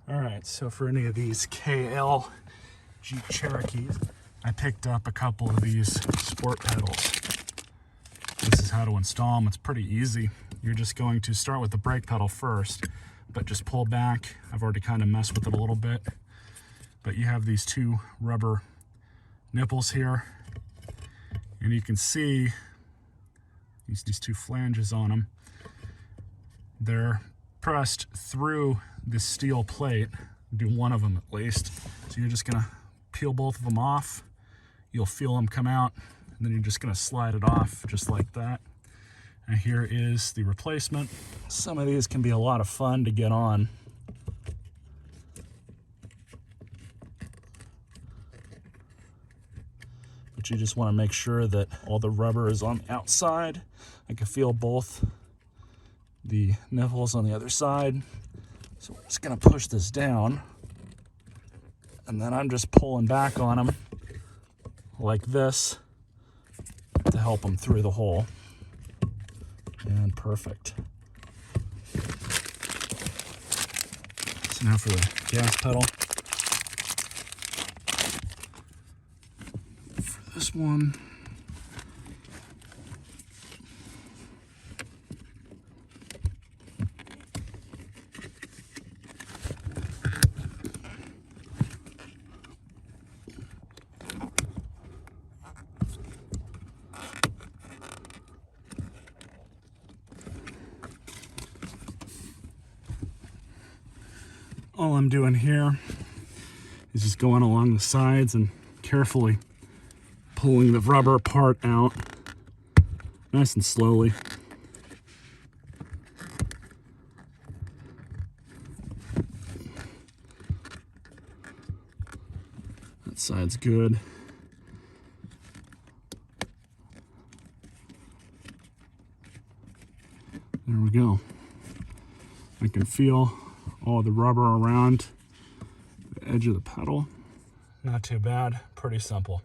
All right, so for any of these KL Jeep Cherokees, I picked up a couple of these sport pedals. This is how to install them. It's pretty easy. You're just going to start with the brake pedal first, but just pull back. I've already kind of messed with it a little bit, but you have these two rubber nipples here, and you can see these two flanges on them. They're pressed through this steel plate. Do one of them at least. So you're just gonna peel both of them off. You'll feel them come out, and then you're just gonna slide it off just like that. And here is the replacement. Some of these can be a lot of fun to get on. But you just want to make sure that all the rubber is on the outside. I can feel both the nipples on the other side. So we're just gonna push this down, and then I'm just pulling back on them like this to help them through the hole. And perfect. So now for the gas pedal. For this one, all I'm doing here is just going along the sides and carefully pulling the rubber part out nice and slowly. That side's good. There we go. I can feel all the rubber around the edge of the pedal. Not too bad, pretty simple.